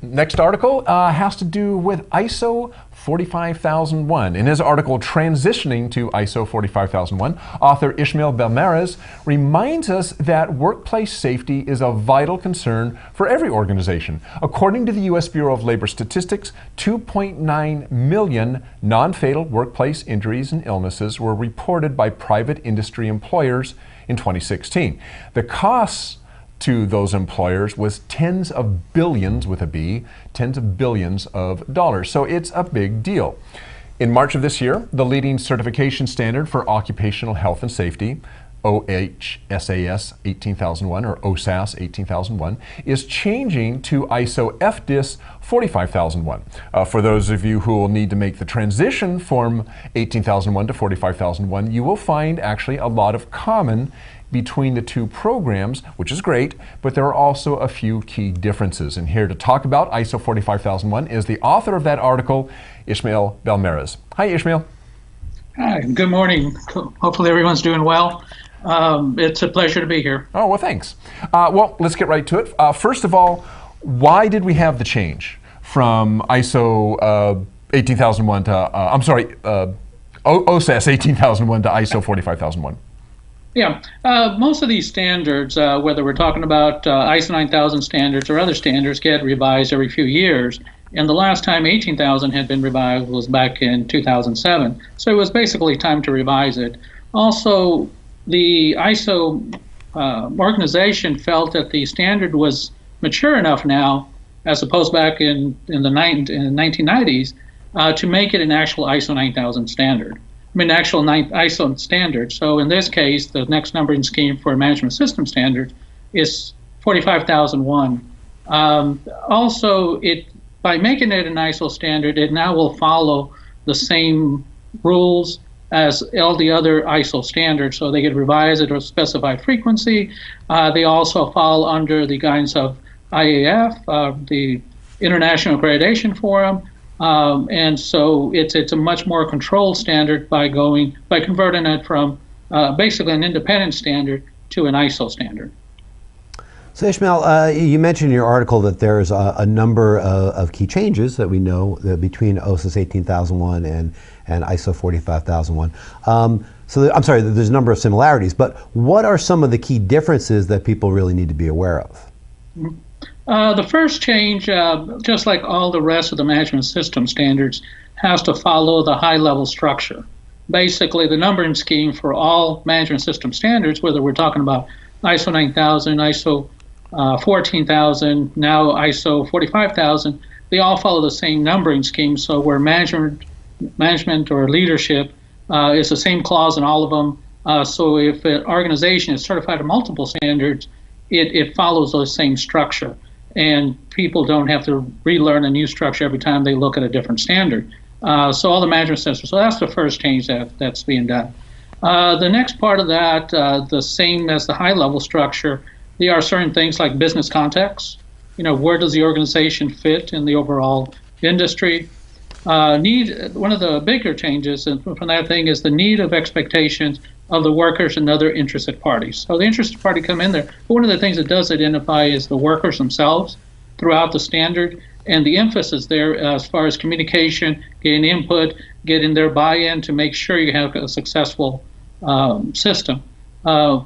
Next article has to do with ISO 45001. In his article, Transitioning to ISO 45001, author Ismael Belmarez reminds us that workplace safety is a vital concern for every organization. According to the U.S. Bureau of Labor Statistics, 2.9 million non-fatal workplace injuries and illnesses were reported by private industry employers in 2016. The costs to those employers was tens of billions, with a B, tens of billions of dollars. So it's a big deal. In March of this year, the leading certification standard for occupational health and safety, OHSAS 18001 or OSAS 18001, is changing to ISO FDIS 45001. For those of you who will need to make the transition from 18001 to 45001, you will find actually a lot of common between the two programs, which is great, but there are also a few key differences. And here to talk about ISO 45001 is the author of that article, Ismael Belmarez. Hi, Ismael. Hi, good morning. Hopefully everyone's doing well. It's a pleasure to be here. Oh, well, thanks. Well, let's get right to it. First of all, why did we have the change from ISO 18001 to, OSAS 18001 to ISO 45001? Yeah, most of these standards, whether we're talking about ISO 9000 standards or other standards, get revised every few years. And the last time 18,000 had been revised was back in 2007. So it was basically time to revise it. Also, the ISO organization felt that the standard was mature enough now, as opposed back in the 1990s, to make it an actual ISO 9000 standard. I mean, actual ISO standard. So in this case, the next numbering scheme for management system standards is 45001. Also, by making it an ISO standard, it now will follow the same rules as all the other ISO standards. So they get revised at a specified frequency. They also fall under the guidance of IAF, the International Accreditation Forum. And so it's a much more controlled standard by converting it from basically an independent standard to an ISO standard. So Ismael, you mentioned in your article that there's a number of key changes that we know between OSAS 18001 and ISO 45001. I'm sorry, there's a number of similarities, but what are some of the key differences that people really need to be aware of? The first change, just like all the rest of the management system standards, has to follow the high-level structure. Basically, the numbering scheme for all management system standards, whether we're talking about ISO 9000, ISO 14000, now ISO 45000, they all follow the same numbering scheme. So where management or leadership is the same clause in all of them. So if an organization is certified to multiple standards, it follows the same structure. And people don't have to relearn a new structure every time they look at a different standard. So all the management systems. So that's the first change that's being done. The next part of that, the same as the high-level structure, there are certain things like business context. You know, where does the organization fit in the overall industry? One of the bigger changes from that thing is the need of expectations of the workers and other interested parties. So the interested party come in there, but one of the things it does identify is the workers themselves throughout the standard, and the emphasis there as far as communication, getting input, getting their buy-in to make sure you have a successful system.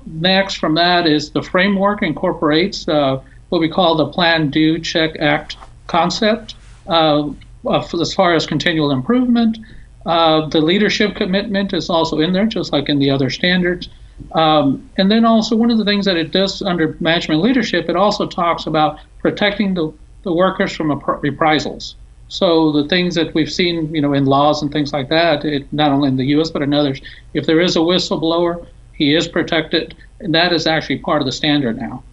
Next from that is the framework incorporates what we call the plan, do, check, act concept as far as continual improvement. The leadership commitment is also in there, just like in the other standards. And then also one of the things that it does under management leadership, it also talks about protecting the workers from reprisals. So the things that we've seen, you know, in laws and things like that, not only in the U.S. but in others, if there is a whistleblower, he is protected, and that is actually part of the standard now.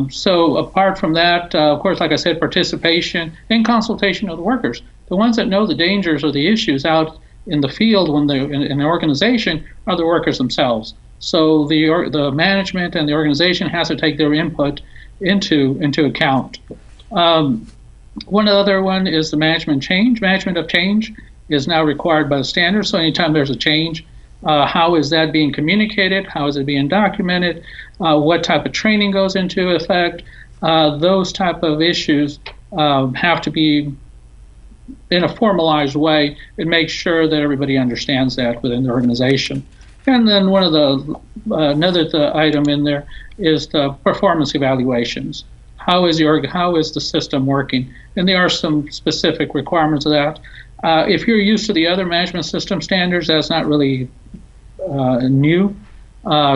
So apart from that, of course, like I said, participation and consultation of the workers. The ones that know the dangers or the issues out in the field when they're in an organization are the workers themselves. So the management and the organization has to take their input into account. One other one is the management change. Management of change is now required by the standard. So anytime there's a change, How is that being communicated? How is it being documented? What type of training goes into effect? Those type of issues have to be in a formalized way and make sure that everybody understands that within the organization. And then one of the another item in there is the performance evaluations. How is the system working? And there are some specific requirements of that. If you're used to the other management system standards, that's not really new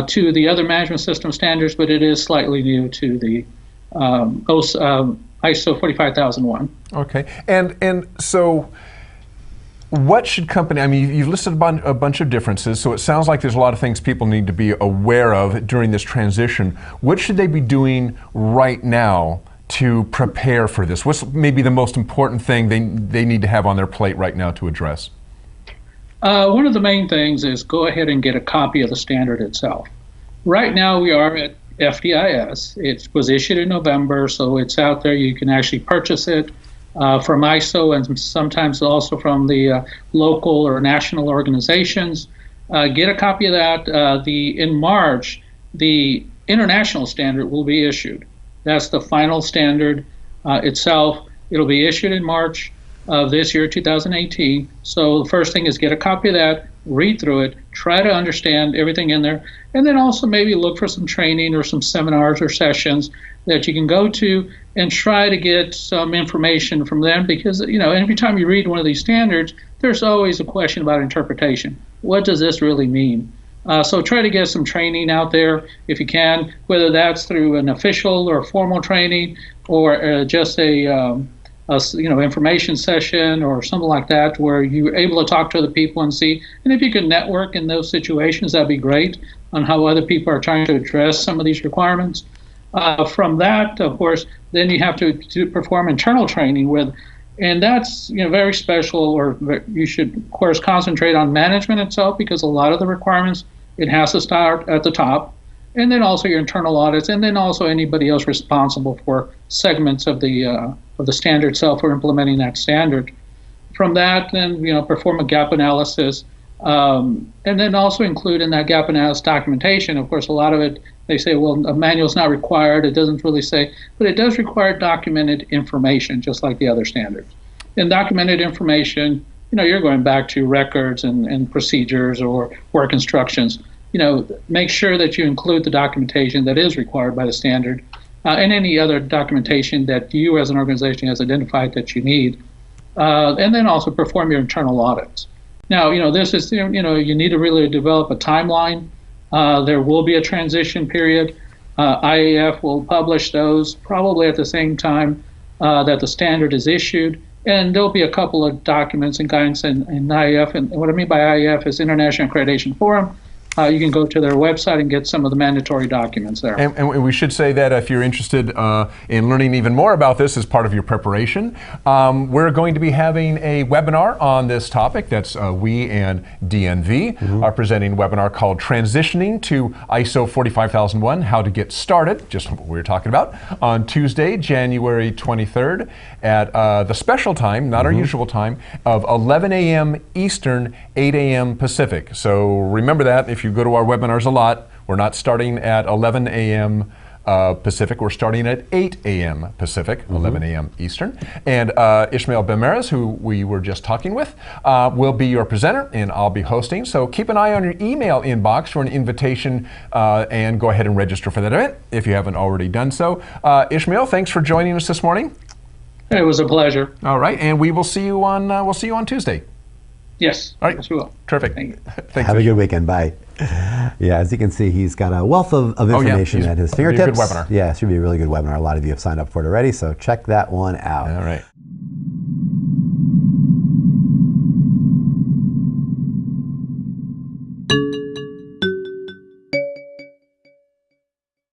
to the other management system standards, but it is slightly new to the ISO 45001. Okay, and so what should company, I mean, you've listed a bunch of differences, so it sounds like there's a lot of things people need to be aware of during this transition. What should they be doing right now to prepare for this? What's maybe the most important thing they need to have on their plate right now to address? One of the main things is go ahead and get a copy of the standard itself. Right now we are at FDIS. It was issued in November, so it's out there. You can actually purchase it from ISO and sometimes also from the local or national organizations. Get a copy of that. In March, the international standard will be issued. That's the final standard itself. It'll be issued in March of this year, 2018. So the first thing is get a copy of that, read through it, try to understand everything in there, and then also maybe look for some training or some seminars or sessions that you can go to and try to get some information from them, because every time you read one of these standards, there's always a question about interpretation. What does this really mean? So try to get some training out there if you can, whether that's through an official or formal training or just a information session or something like that, where you're able to talk to other people and see. And if you can network in those situations, that'd be great on how other people are trying to address some of these requirements. From that, of course, then you have to perform internal training with, and that's very special, or you should, of course, concentrate on management itself, because a lot of the requirements, it has to start at the top, and then also your internal audits, and then also anybody else responsible for segments of the standard itself for implementing that standard. From that, then perform a gap analysis, and then also include in that gap analysis documentation. Of course, a lot of it, they say, well, a manual is not required. It doesn't really say, but it does require documented information, just like the other standards. In documented information, you're going back to records and procedures or work instructions. Make sure that you include the documentation that is required by the standard, and any other documentation that you as an organization has identified that you need. And then also perform your internal audits. Now, this is, you need to really develop a timeline. There will be a transition period. IAF will publish those probably at the same time that the standard is issued. And there'll be a couple of documents and guidance in IAF. And what I mean by IAF is International Accreditation Forum. You can go to their website and get some of the mandatory documents there. And we should say that if you're interested in learning even more about this as part of your preparation, we're going to be having a webinar on this topic. That's we and DNV are presenting a webinar called Transitioning to ISO 45001, How to Get Started, just what we were talking about, on Tuesday, January 23rd at the special time, not our usual time, of 11 a.m. Eastern, 8 a.m. Pacific. So remember that if you go to our webinars a lot, we're not starting at 11 a.m. Pacific, we're starting at 8 a.m. Pacific, 11 a.m. Eastern. And Ismael Belmarez, who we were just talking with, will be your presenter, and I'll be hosting. So keep an eye on your email inbox for an invitation, and go ahead and register for that event if you haven't already done so. Ismael, thanks for joining us this morning. It was a pleasure. All right, and we will see you on Tuesday. Yes. All right. Yes, we will. Terrific. Thank you. Thanks. Have a good weekend. Bye. Yeah, as you can see, he's got a wealth of information at his fingertips. It'll be a good webinar. Yeah, it should be a really good webinar. A lot of you have signed up for it already, so check that one out. All right.